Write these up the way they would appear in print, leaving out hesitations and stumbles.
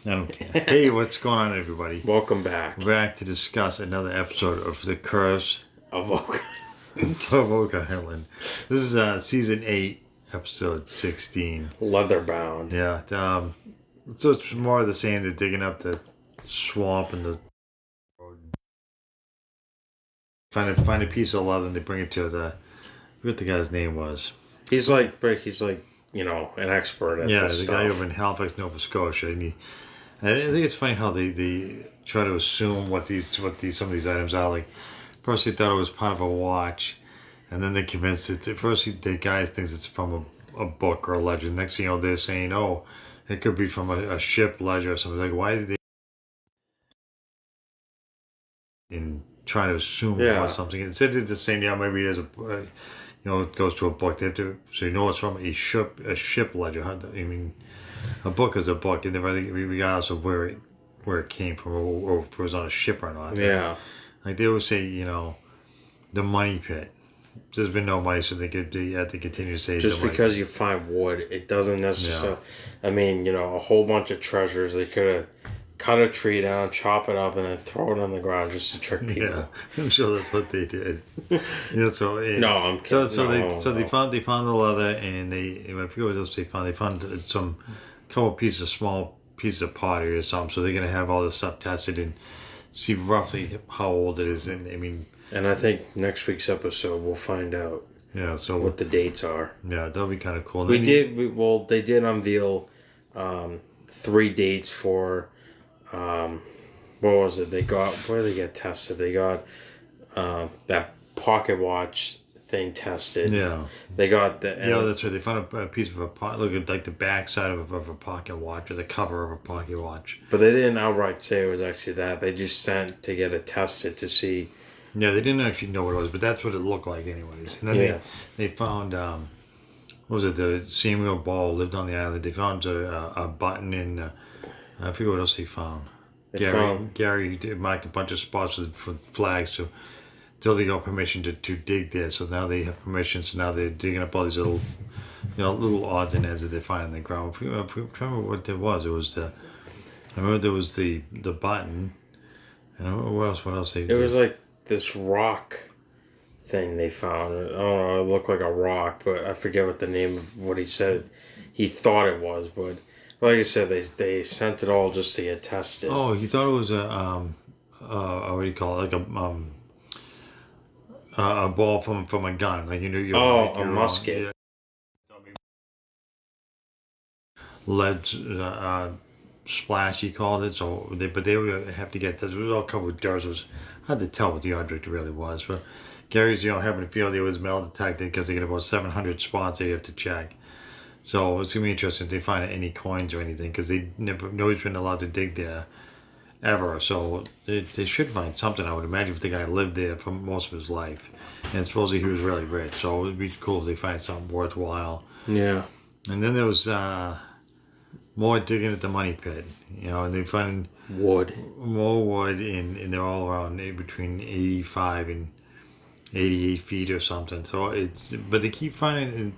I don't care. Hey, what's going on, everybody? Welcome back. We're back to discuss another episode of The Curse Of Oak. of Oak Island. This is season 8, episode 16. Leatherbound. Yeah, so it's more of the same. They're digging up the swamp and the find a piece of leather and they bring it to what the guy's name was. He's like, an expert at this the stuff. guy over in Halifax, Nova Scotia. And I think it's funny how they try to assume what some of these items are. Like, first they thought it was part of a watch, and then they convinced it. The guy thinks it's from a book or a legend. Next thing you know, they're saying, "Oh, it could be from a ship ledger or something." Like, why did they? In trying to assume about something, instead of just saying, "Yeah, maybe it is it goes to a book." They have to, so it's from a ship ledger. A book is a book, and regardless of where it came from or if it was on a ship or not. Yeah. Like they always say, the money pit. There's been no money, so they have to continue to say just because you find wood, it doesn't necessarily. Yeah. A whole bunch of treasures. They could have cut a tree down, chop it up, and then throw it on the ground just to trick people. Yeah, I'm sure that's what they did. No, I'm kidding. They found the leather, and I forget what else they found. They found some couple small pieces of pottery or something. So they're gonna have all this stuff tested and see roughly how old it is. And I think next week's episode we'll find out. Yeah, so what the dates are. Yeah, that'll be kind of cool. They did unveil 3 dates for what was it? Where did they get tested? They got that pocket watch thing tested. Yeah. They got that's right. They found a piece of look like the back side of a pocket watch or the cover of a pocket watch. But they didn't outright say it was actually that. They just sent to get it tested to see. Yeah, they didn't actually know what it was, but that's what it looked like anyways. And then they found, what was it, the Samuel Ball lived on the island. They found a button in, I forget what else they found. Gary marked a bunch of spots for flags till they got permission to dig there. So now they have permission, so now they're digging up all these little, little odds and ends that they find in the ground. I remember what there was. I remember there was the button. And what else they did. It was like this rock thing they found. I don't know, it looked like a rock, but I forget what the name of what he said he thought it was, but like I said, they sent it all just to get tested. Oh, you thought it was what do you call it? Like a ball from a gun, like a musket. Lead splash, he called it. So they would have to get this. It was all covered with dirt. It was hard to tell what the object really was. But Gary's having a field. It was metal detected because they get about 700 spots they have to check. So it's gonna be interesting if they find any coins or anything because nobody's been allowed to dig there ever. So they should find something. I would imagine if the guy lived there for most of his life, and supposedly he was really rich. So it would be cool if they find something worthwhile. Yeah. And then there was more digging at the money pit, and they find more wood, and they're all around between 85 and 88 feet or something. So but they keep finding.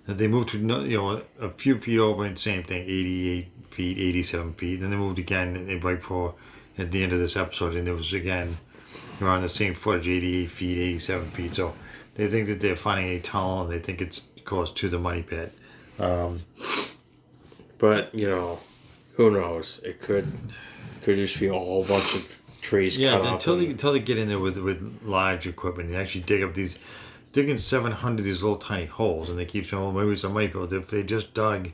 They moved to a few feet over and same thing, 88 feet, 87 feet. Then they moved again right before at the end of this episode, and it was again around the same footage, 88 feet, 87 feet. So they think that they're finding a tunnel, and they think it's goes to the money pit. But who knows? It could just be a whole bunch of trees. Yeah, until they get in there with large equipment and actually digging 700 of these little tiny holes, and they keep saying, well, maybe it's a money pit. If they just dug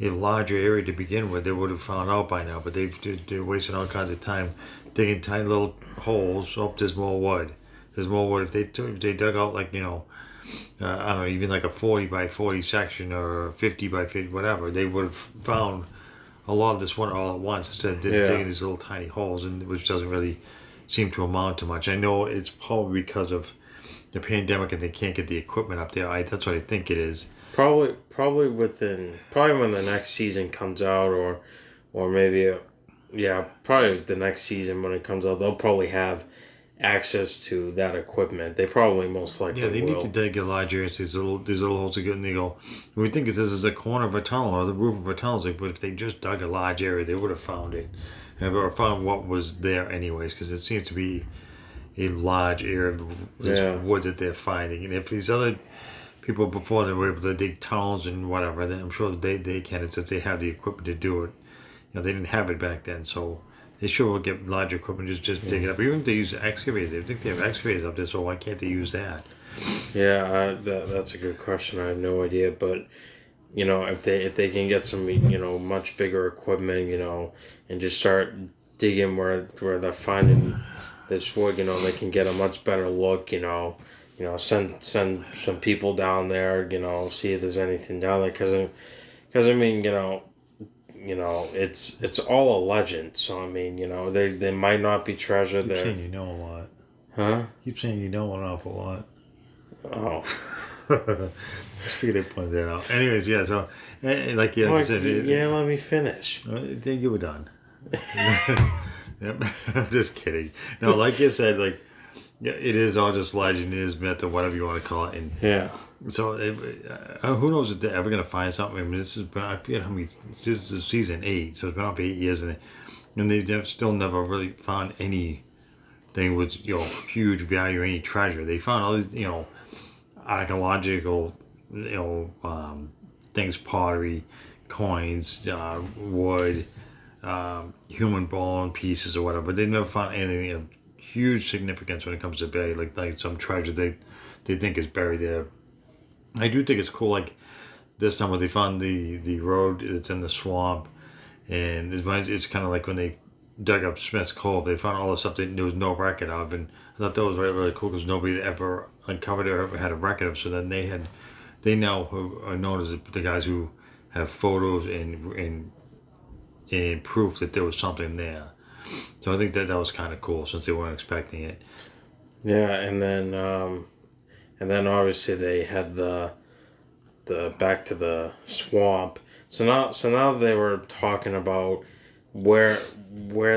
a larger area to begin with, they would have found out by now. But they're wasting all kinds of time digging tiny little holes. Oh, there's more wood. There's more wood. If they dug out like I don't know, even like a 40 by 40 section or a 50 by 50, whatever, they would have found a lot of this one all at once instead of digging these little tiny holes, and which doesn't really seem to amount to much. I know it's probably because of the pandemic and they can't get the equipment up there. That's what I think it is. Probably when the next season comes out, or maybe probably the next season when it comes out, they'll probably have access to that equipment. They probably most likely Yeah, they will. need to dig a large area. These little holes are good, and they go. We think this is a corner of a tunnel or the roof of a tunnel. It's like, but if they just dug a large area, they would have found it, or found what was there anyways. Because it seems to be a large area of this Yeah. wood that they're finding. And if these other people before they were able to dig tunnels and whatever, then I'm sure they can. It's that they have the equipment to do it. They didn't have it back then, so they sure will get large equipment, just dig it up. Even if they use excavators, they think they have excavators up there, so why can't they use that? Yeah, that's a good question. I have no idea, but if they can get some much bigger equipment, and just start digging where they're finding this wood, they can get a much better look. Send some people down there, see if there's anything down there, because I mean, it's all a legend. So I mean, they might not be treasure Keep there. saying you know a lot. Huh? Keep saying you know an awful lot. Oh. Just figured I'd point that out. Anyways, yeah, so, like I said... Let me finish. Then you were done. Yep. I'm just kidding. No, like you said, it is all just legend, it is myth, or whatever you want to call it. And Yeah. so, who knows if they're ever going to find something. I mean, this has been, I forget how many, this is season 8, so it's been on for 8 years, and they've still never really found anything with, huge value, any treasure. They found all these, archaeological, things, pottery, coins, wood, human bone pieces or whatever, but they never found anything of huge significance when it comes to value, like some treasure they think is buried there. I do think it's cool, like this time where they found the road that's in the swamp, and it's kind of like when they dug up Smith's Cove, they found all the stuff that there was no record of, and I thought that was really, really cool because nobody had ever uncovered or ever had a record of. So then they now are known as the guys who have photos and proof that there was something there. So I think that was kind of cool since they weren't expecting it. Yeah, and then obviously they had the back to the swamp. So now they were talking about where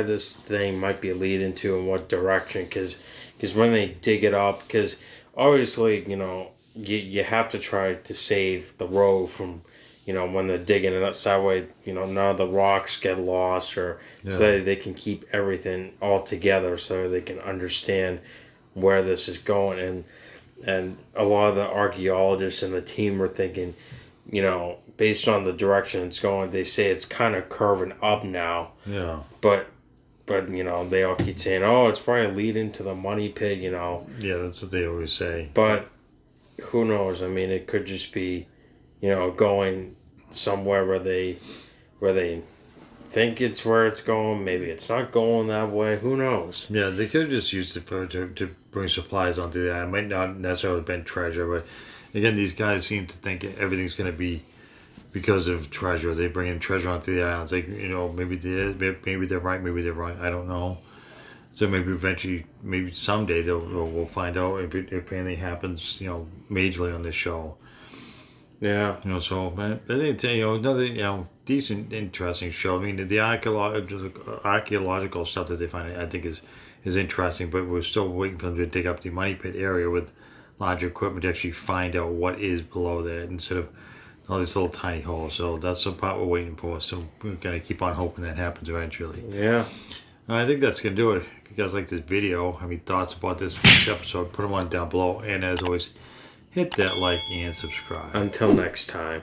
this thing might be leading to and what direction, because when they dig it up, because obviously you have to try to save the road from when they're digging it up, so that way none of the rocks get lost, or so they can keep everything all together so they can understand where this is going. And a lot of the archaeologists and the team were thinking, based on the direction it's going, they say it's kind of curving up now. Yeah. But they all keep saying, oh, it's probably leading to the money pit, Yeah, that's what they always say. But who knows? I mean, it could just be, going somewhere where they think it's where it's going. Maybe it's not going that way. Who knows? Yeah, they could have just used it to bring supplies onto that. It might not necessarily have been treasure, but again, these guys seem to think everything's going to be because of treasure. They bring in treasure onto the islands. Like, maybe maybe they're right, maybe they're wrong. I don't know. So maybe eventually, maybe someday we'll find out if anything happens, majorly on this show. Yeah. So, but I think, another, decent, interesting show. I mean, the archaeological stuff that they find, I think, is interesting, but we're still waiting for them to dig up the money pit area with larger equipment to actually find out what is below there instead of all these little tiny holes. So that's the part we're waiting for. So we're going to keep on hoping that happens eventually. Yeah. I think that's going to do it. If you guys like this video, have any thoughts about this week's episode, put them on down below. And as always, hit that like and subscribe. Until next time.